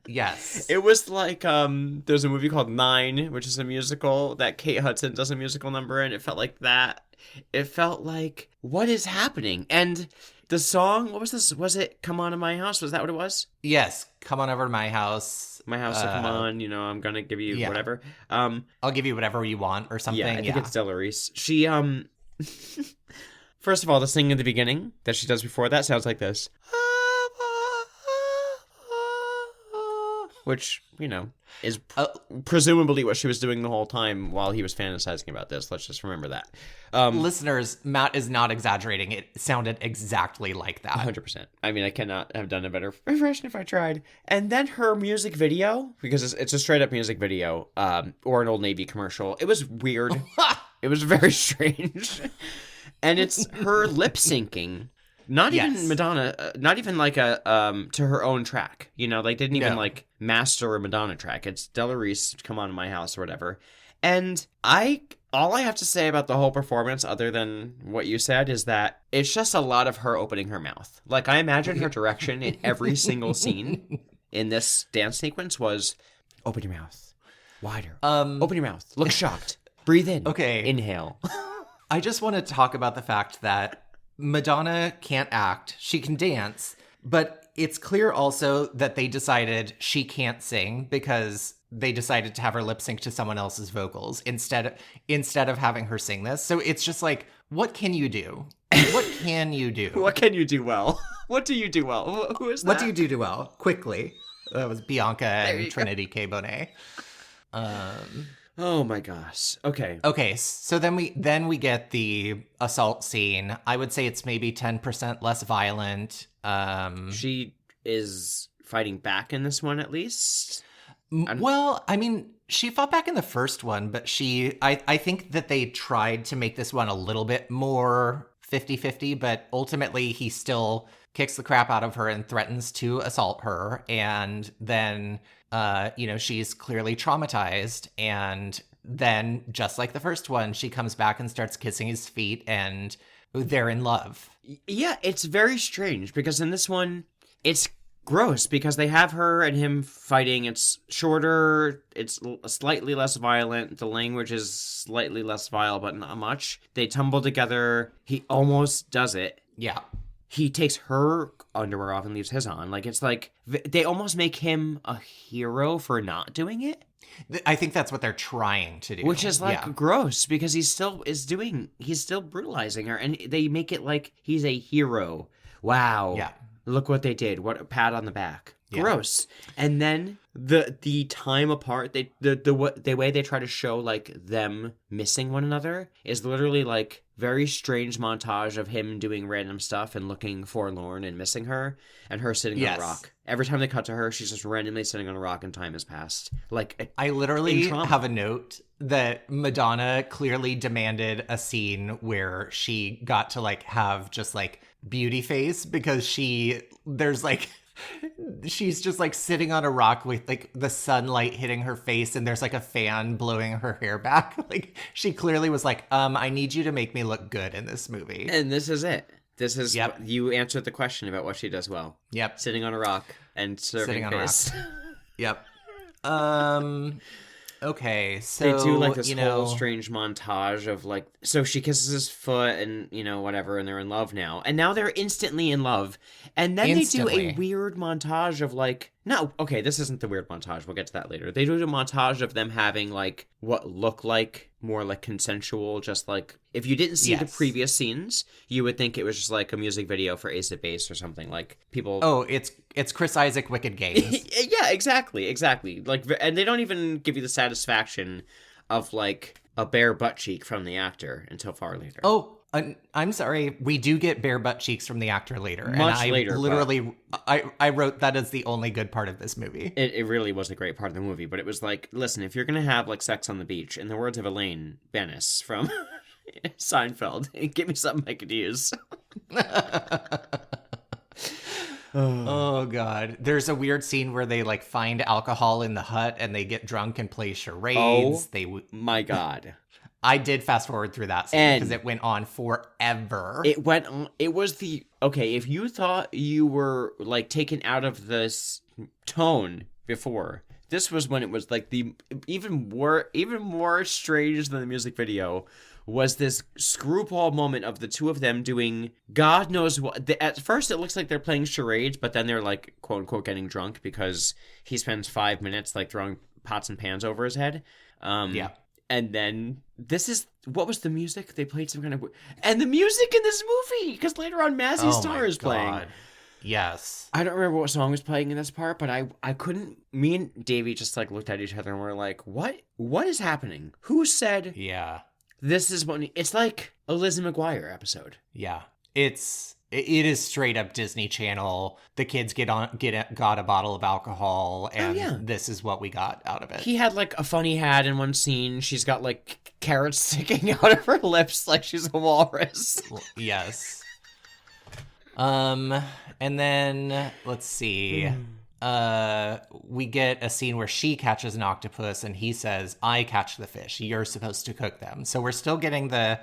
Yes. It was like there's a movie called Nine, which is a musical that Kate Hudson does a musical number in. It felt like that. It felt like, what is happening? And The song, what was this? Was it Come On to My House? Was that what it was? Yes, come on over to my house. My house, so come on, I'm gonna give you yeah. whatever. I'll give you whatever you want or something. Yeah, I think it's Delarice. She, first of all, the singing at the beginning that she does before that sounds like this. Which, is presumably what she was doing the whole time while he was fantasizing about this. Let's just remember that. Listeners, Matt is not exaggerating. It sounded exactly like that. 100%. I mean, I cannot have done a better impression if I tried. And then her music video, because it's a straight up music video, or an Old Navy commercial. It was weird. It was very strange. And it's her lip syncing. Not even Madonna, not even like a to her own track. They didn't even like master a Madonna track. It's Delarice, Come On to My House or whatever. And all I have to say about the whole performance, other than what you said, is that it's just a lot of her opening her mouth. Like, I imagine her direction in every single scene in this dance sequence was open your mouth wider, open your mouth, look shocked, breathe in, okay, inhale. I just want to talk about the fact that Madonna can't act. She can dance, but it's clear also that they decided she can't sing because they decided to have her lip sync to someone else's vocals instead of having her sing this. So it's just like, what can you do? What can you do? What can you do well? What do you do well? Who is that? What do you do well? Quickly. That was Bianca and Trinity K. Bonet. Oh my gosh. Okay. Okay, so then we get the assault scene. I would say it's maybe 10% less violent. She is fighting back in this one, at least. Well, I mean, she fought back in the first one, but I think that they tried to make this one a little bit more 50-50, but ultimately he still kicks the crap out of her and threatens to assault her. And then, she's clearly traumatized. And then, just like the first one, she comes back and starts kissing his feet and they're in love. Yeah, it's very strange because in this one, it's gross because they have her and him fighting. It's shorter. It's slightly less violent. The language is slightly less vile, but not much. They tumble together. He almost does it. Yeah. He takes her underwear off and leaves his on. Like, it's like they almost make him a hero for not doing it. I think that's what they're trying to do. Which is gross because he's still brutalizing her, and they make it like he's a hero. Wow. Yeah. Look what they did. What a pat on the back. Yeah. Gross. And then the time apart, the way they try to show like them missing one another is literally like very strange montage of him doing random stuff and looking forlorn and missing her, and her sitting on a rock. Every time they cut to her, she's just randomly sitting on a rock and time has passed. Like, I literally have a note that Madonna clearly demanded a scene where she got to like have just like beauty face because she's just like sitting on a rock with like the sunlight hitting her face and there's like a fan blowing her hair back. Like, she clearly was like, I need you to make me look good in this movie. And this is it. This is, you answered the question about what she does well. Yep. Sitting on a rock and serving face. Yep. Okay, so they do like this whole strange montage of like, so she kisses his foot and whatever, and they're in love now, and now they're instantly in love, and then they do a weird montage of like, no, okay, this isn't the weird montage. We'll get to that later. They do a montage of them having like what look like more like consensual, just like if you didn't see the previous scenes, you would think it was just like a music video for Ace of Base or something. Like people. Oh, it's Chris Isaak Wicked Games. Yeah, exactly. Like, and they don't even give you the satisfaction of like a bare butt cheek from the actor until far later. Oh, I'm sorry. We do get bare butt cheeks from the actor later. Much later. Literally, I wrote that as the only good part of this movie. It really was a great part of the movie, but it was like, listen, if you're going to have like sex on the beach, in the words of Elaine Bennis from Seinfeld, give me something I could use. Oh God. There's a weird scene where they like find alcohol in the hut and they get drunk and play charades. My God. I did fast forward through that scene because it went on forever. It went on. It was okay, if you thought you were like taken out of this tone before, this was when it was like the even more strange than the music video was this screwball moment of the two of them doing God knows what. At first, it looks like they're playing charades, but then they're like, quote unquote, getting drunk because he spends 5 minutes like throwing pots and pans over his head. Yeah. And then what was the music? They played some kind of... And the music in this movie! Because later on, Mazzy Star is playing. Yes. I don't remember what song was playing in this part, but I couldn't... Me and Davey just like looked at each other and we're like, what is happening? Who said Yeah. this is what... It's like a Lizzie McGuire episode. Yeah. It is straight up Disney Channel. The kids got a bottle of alcohol, and this is what we got out of it. He had like a funny hat in one scene. She's got like carrots sticking out of her lips like she's a walrus. Yes. And then let's see. We get a scene where she catches an octopus, and he says, "I catch the fish. You're supposed to cook them." So we're still getting the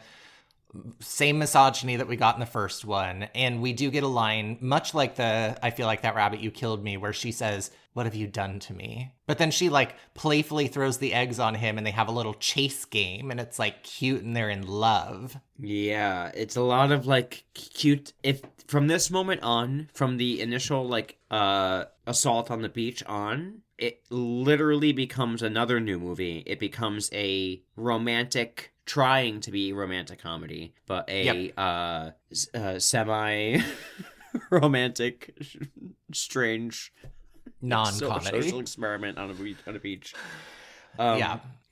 same misogyny that we got in the first one. And we do get a line, much like I feel like that rabbit you killed me, where she says, "What have you done to me?" But then she like playfully throws the eggs on him and they have a little chase game and it's like cute and they're in love. Yeah, it's a lot of like cute. If from this moment on, from the initial like assault on the beach on, it literally becomes another new movie. It becomes a romantic, trying to be romantic comedy, but a semi-romantic, strange, non-comedy social experiment on a beach.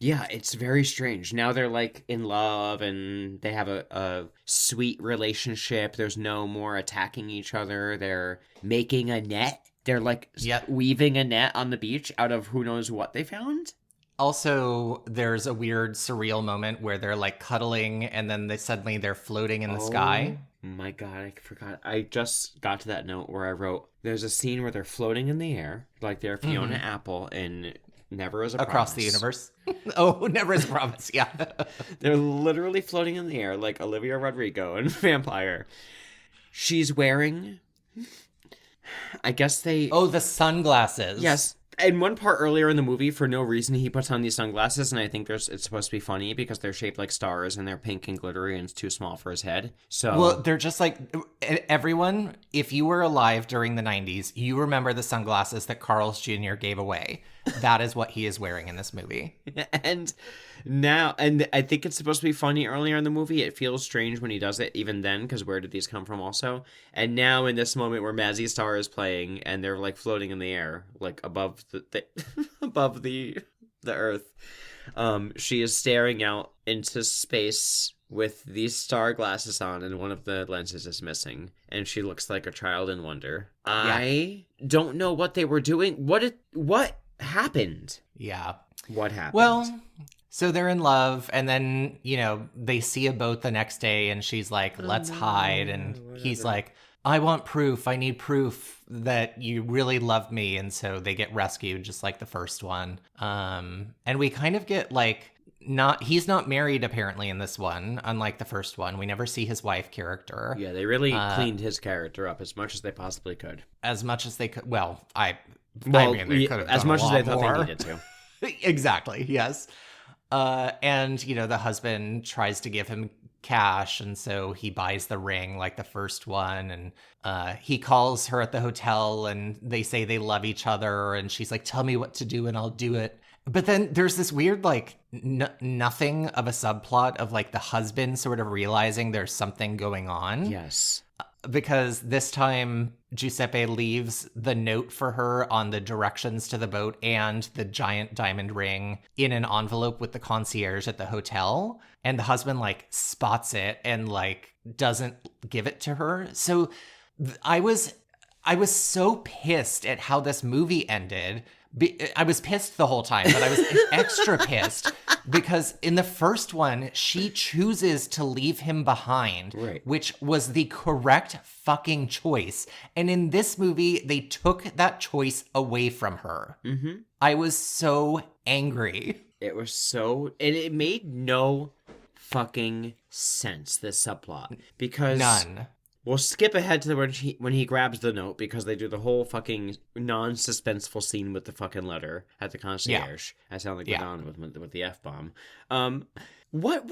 Yeah, it's very strange. Now they're like in love and they have a sweet relationship. There's no more attacking each other. They're making a net. They're like weaving a net on the beach out of who knows what they found. Also, there's a weird surreal moment where they're like cuddling and then they're floating in the sky. My God, I forgot. I just got to that note where I wrote, there's a scene where they're floating in the air, like they're Fiona Apple in Never Is a Promise. Across the universe. Oh, Never Is a Promise, yeah. They're literally floating in the air like Olivia Rodrigo in Vampire. She's wearing... I guess they... Oh, the sunglasses. Yes. In one part earlier in the movie, for no reason, he puts on these sunglasses, and I think it's supposed to be funny because they're shaped like stars and they're pink and glittery and it's too small for his head. So, well, they're just like everyone. If you were alive during the 90s, you remember the sunglasses that Carl's Jr. gave away. That is what he is wearing in this movie. And now, and I think it's supposed to be funny earlier in the movie. It feels strange when he does it, even then, because where did these come from also? And now in this moment where Mazzy Star is playing and they're like floating in the air, like above above the earth, she is staring out into space with these star glasses on, and one of the lenses is missing, and she looks like a child in wonder. I don't know what they were doing. What happened? Yeah. What happened? Well, so they're in love, and then, they see a boat the next day, and she's like, let's hide. And he's like, I want proof. I need proof that you really love me. And so they get rescued, just like the first one. And we kind of get like, he's not married apparently in this one, unlike the first one. We never see his wife character. Yeah, they really cleaned his character up as much as they possibly could. As much as they could. Well, I Well, mean, they could have as done much a as lot they thought more. they needed to. Exactly, yes. And, the husband tries to give him cash, and so he buys the ring like the first one, and he calls her at the hotel, and they say they love each other, and she's like, tell me what to do and I'll do it. But then there's this weird, like, nothing of a subplot of, like, the husband sort of realizing there's something going on. Yes. Because this time Giuseppe leaves the note for her on the directions to the boat and the giant diamond ring in an envelope with the concierge at the hotel. And the husband like spots it and like doesn't give it to her. So I was so pissed at how this movie ended. I was pissed the whole time, but I was extra pissed because in the first one, she chooses to leave him behind, right, which was the correct fucking choice. And in this movie, they took that choice away from her. Mm-hmm. I was so angry. It was so... And it made no fucking sense, this subplot. Because... None. We'll skip ahead to when he grabs the note, because they do the whole fucking non-suspenseful scene with the fucking letter at the concierge. I sound like Madonna with the F-bomb. What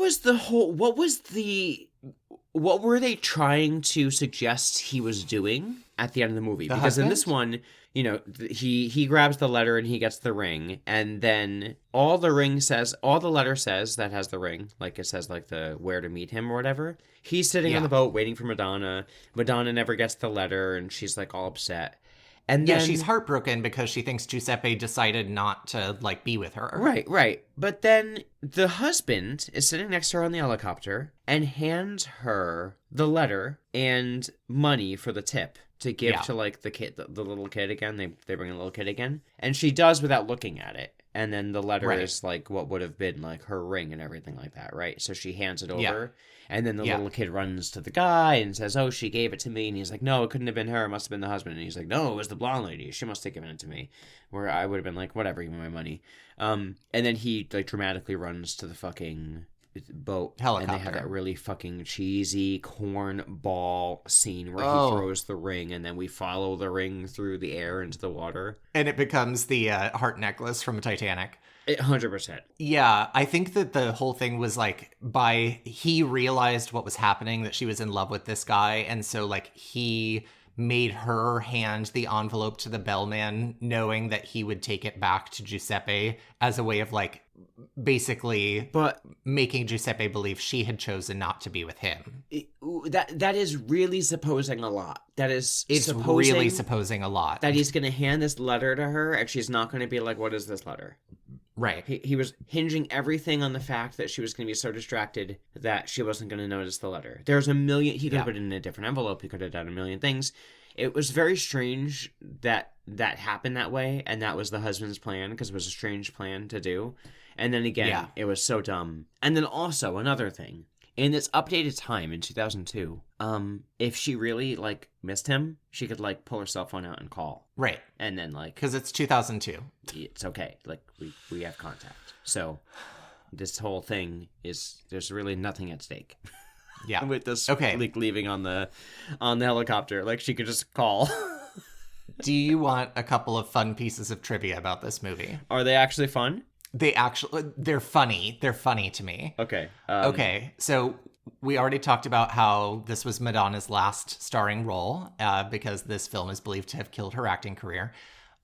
were they trying to suggest he was doing at the end of the movie? Because in this one, you know, he grabs the letter and he gets the ring, and then all the letter says that has the ring, like it says like the where to meet him or whatever. He's sitting on the boat waiting for Madonna. Madonna never gets the letter and she's like all upset. And then, she's heartbroken because she thinks Giuseppe decided not to, like, be with her. Right. But then the husband is sitting next to her on the helicopter and hands her the letter and money for the tip to give to, like, the kid, the little kid again. They bring a little kid again. And she does without looking at it. And then the letter is, like, what would have been, like, her ring and everything like that, right? So she hands it over. Yeah. And then the little kid runs to the guy and says, oh, she gave it to me. And he's like, no, it couldn't have been her. It must have been the husband. And he's like, no, it was the blonde lady. She must have given it to me. Where I would have been like, whatever, give me my money. And then he, like, dramatically runs to the fucking boat. Helicopter. And they have that really fucking cheesy cornball scene where he throws the ring. And then we follow the ring through the air into the water. And it becomes the heart necklace from Titanic. 100%. Yeah, I think that the whole thing was like he realized what was happening, that she was in love with this guy. And so like he made her hand the envelope to the bellman, knowing that he would take it back to Giuseppe as a way of like basically making Giuseppe believe she had chosen not to be with him. That is really supposing a lot. It's really supposing a lot. That he's going to hand this letter to her and she's not going to be like, what is this letter? Right. He was hinging everything on the fact that she was going to be so distracted that she wasn't going to notice the letter. There's a million... He could have put it in a different envelope. He could have done a million things. It was very strange that happened that way, and that was the husband's plan, because it was a strange plan to do. And then again, it was so dumb. And then also, another thing. In this updated time in 2002, if she really, like, missed him, she could, like, pull her cell phone out and call. Right. And then, like... Because it's 2002. It's okay. Like, we have contact. So, this whole thing is... There's really nothing at stake. Yeah. With this, like, leaving on the helicopter. Like, she could just call. Do you want a couple of fun pieces of trivia about this movie? Are they actually fun? They're funny. They're funny to me. Okay. Okay. So we already talked about how this was Madonna's last starring role, because this film is believed to have killed her acting career.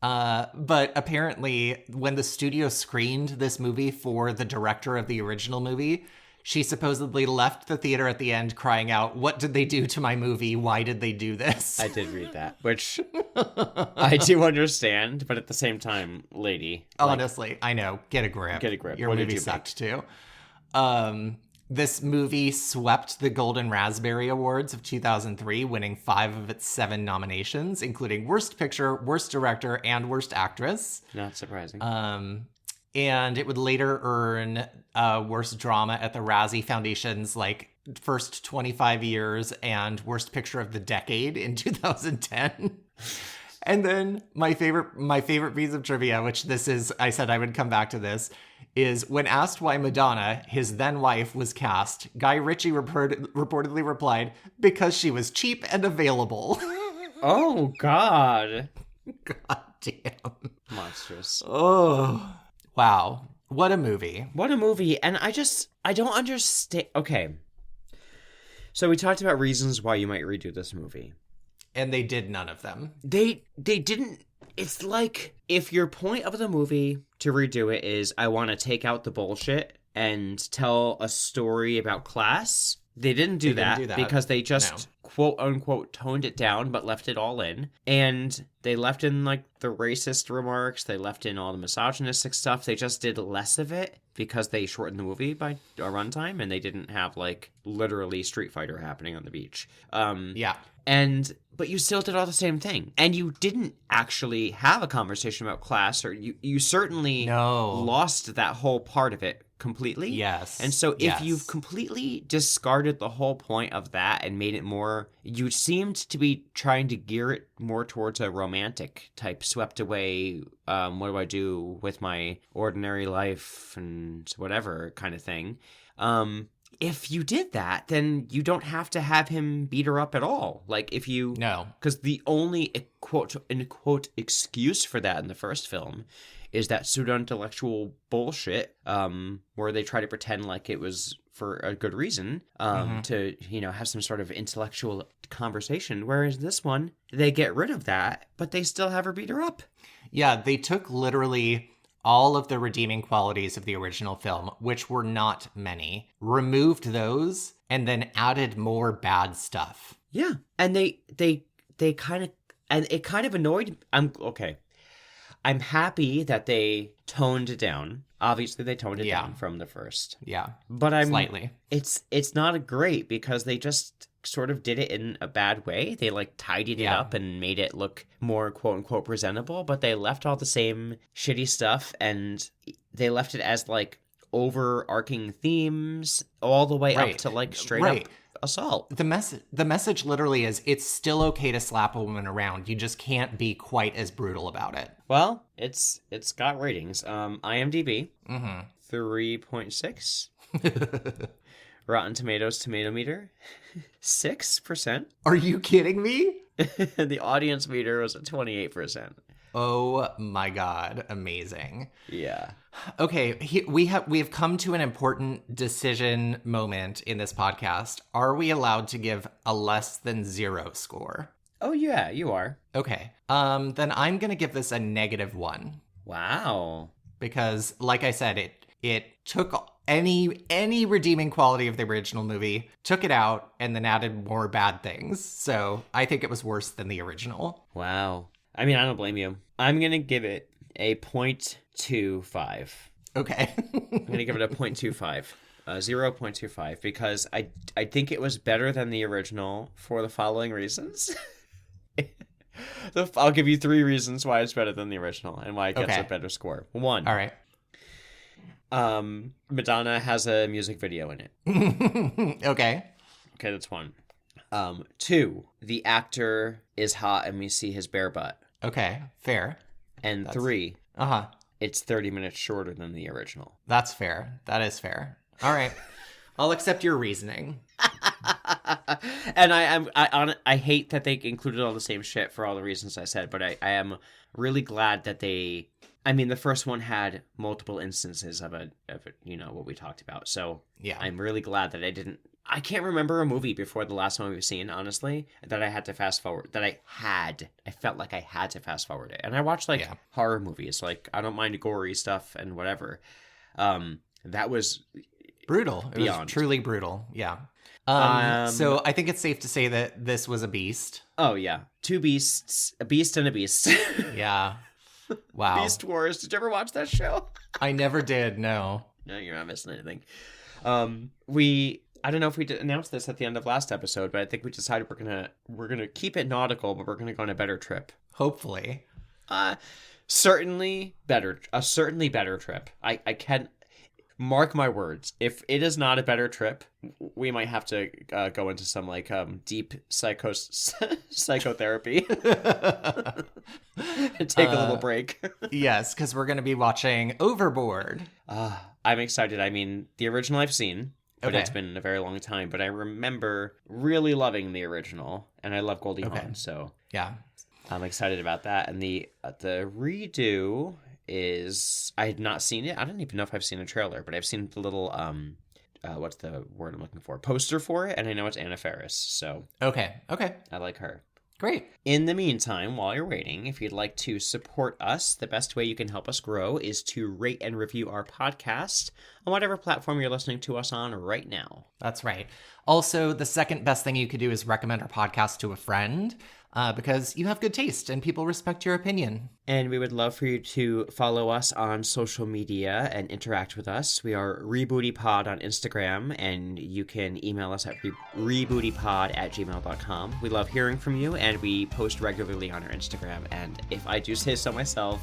But apparently when the studio screened this movie for the director of the original movie, she supposedly left the theater at the end crying out, "What did they do to my movie? Why did they do this?" I did read that, which I do understand, but at the same time, lady. Honestly, I know. Get a grip. Get a grip. Your movie sucked too. This movie swept the Golden Raspberry Awards of 2003, winning 5 of its 7 nominations, including Worst Picture, Worst Director, and Worst Actress. Not surprising. And it would later earn Worst Drama at the Razzie Foundation's like first 25 years and Worst Picture of the Decade in 2010. And then my favorite piece of trivia, which this is, I said I would come back to this, is when asked why Madonna, his then wife, was cast, Guy Ritchie reportedly replied, "Because she was cheap and available." Oh, God. God damn. Monstrous. Oh. Wow. What a movie. What a movie. And I don't understand. Okay. So we talked about reasons why you might redo this movie. And they did none of them. They didn't. It's like if your point of the movie to redo it is I want to take out the bullshit and tell a story about class. They didn't do that because they just quote unquote toned it down but left it all in. And they left in like the racist remarks. They left in all the misogynistic stuff. They just did less of it because they shortened the movie by a runtime and they didn't have like literally Street Fighter happening on the beach. But you still did all the same thing. And you didn't actually have a conversation about class, or you certainly lost that whole part of it completely. Yes. And so if you've completely discarded the whole point of that and made it more, you seemed to be trying to gear it more towards a romantic type, swept away, what do I do with my ordinary life and whatever kind of thing. If you did that, then you don't have to have him beat her up at all. Like if you... No. Because the only quote-unquote excuse for that in the first film is that pseudo-intellectual bullshit where they try to pretend like it was for a good reason to, have some sort of intellectual conversation. Whereas this one, they get rid of that, but they still have her beat her up. Yeah, they took literally all of the redeeming qualities of the original film, which were not many, removed those, and then added more bad stuff. Yeah, and they kind of, and it kind of annoyed. I'm happy that they toned it down. Obviously, they toned it down from the first. Yeah, but slightly. It's not great because they just sort of did it in a bad way. They like tidied it up and made it look more quote unquote presentable, but they left all the same shitty stuff and they left it as like overarching themes all the way up to like straight up assault. The message literally is it's still okay to slap a woman around. You just can't be quite as brutal about it. Well, it's got ratings. IMDb 3.6. Rotten Tomatoes tomato meter 6%. Are you kidding me? The audience meter was at 28%. Oh my god, amazing. Yeah. Okay, we have come to an important decision moment in this podcast. Are we allowed to give a less than 0 score? Oh yeah, you are. Okay. Then I'm going to give this a -1. Wow. Because like I said, it took any redeeming quality of the original movie, took it out, and then added more bad things. So I think it was worse than the original. Wow. I mean, I don't blame you. I'm going to give it a 0.25. Okay. I'm going to give it a 0.25. 0.25, because I think it was better than the original for the following reasons. I'll give you 3 reasons why it's better than the original and why it gets a better score. 1. All right. Madonna has a music video in it. Okay, that's 1. 2, the actor is hot and we see his bare butt. Okay, fair. And 3, Uh-huh. it's 30 minutes shorter than the original. That's fair. That is fair. All right. I'll accept your reasoning. And I hate that they included all the same shit for all the reasons I said, but I am really glad that the first one had multiple instances of it, what we talked about. So yeah, I'm really glad that I can't remember a movie before the last one we've seen, honestly, that I had to fast forward, I felt like I had to fast forward it. And I watch horror movies, like I don't mind gory stuff and whatever. That was brutal. It was truly brutal. Yeah. So I think it's safe to say that this was a beast. Oh yeah. 2 beasts, a beast and a beast. Yeah. Wow. Beast Wars. Did you ever watch that show? I never did. No. No, you're not missing anything. I don't know if we announced this at the end of last episode, but I think we decided we're gonna keep it nautical, but we're gonna go on a better trip. Hopefully. Certainly better trip. I can mark my words. If it is not a better trip, we might have to go into some deep psychotherapy and take a little break. Yes, because we're going to be watching Overboard. I'm excited. I mean, the original I've seen, but it's been a very long time. But I remember really loving the original, and I love Goldie Hawn, so yeah, I'm excited about that. And the redo is, I had not seen it. I don't even know if I've seen a trailer, but I've seen the little what's the word I'm looking for? Poster for it, and I know it's Anna Faris. So okay, I like her. Great. In the meantime, while you're waiting, if you'd like to support us, the best way you can help us grow is to rate and review our podcast on whatever platform you're listening to us on right now. That's right. Also, the second best thing you could do is recommend our podcast to a friend, because you have good taste and people respect your opinion. And we would love for you to follow us on social media and interact with us. We are RebootyPod on Instagram, and you can email us at rebootypod@gmail.com. We love hearing from you, and we post regularly on our Instagram. And if I do say so myself,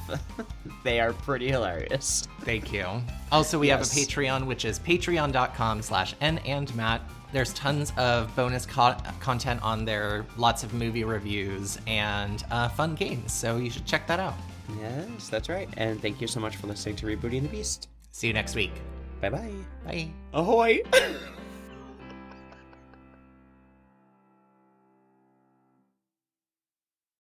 they are pretty hilarious. Thank you. Also, we have a Patreon, which is patreon.com/NandMatt. There's tons of bonus content on there, lots of movie reviews, and fun games, so you should check that out. Yes, that's right. And thank you so much for listening to Rebooting the Beast. See you next week. Bye-bye. Bye. Ahoy!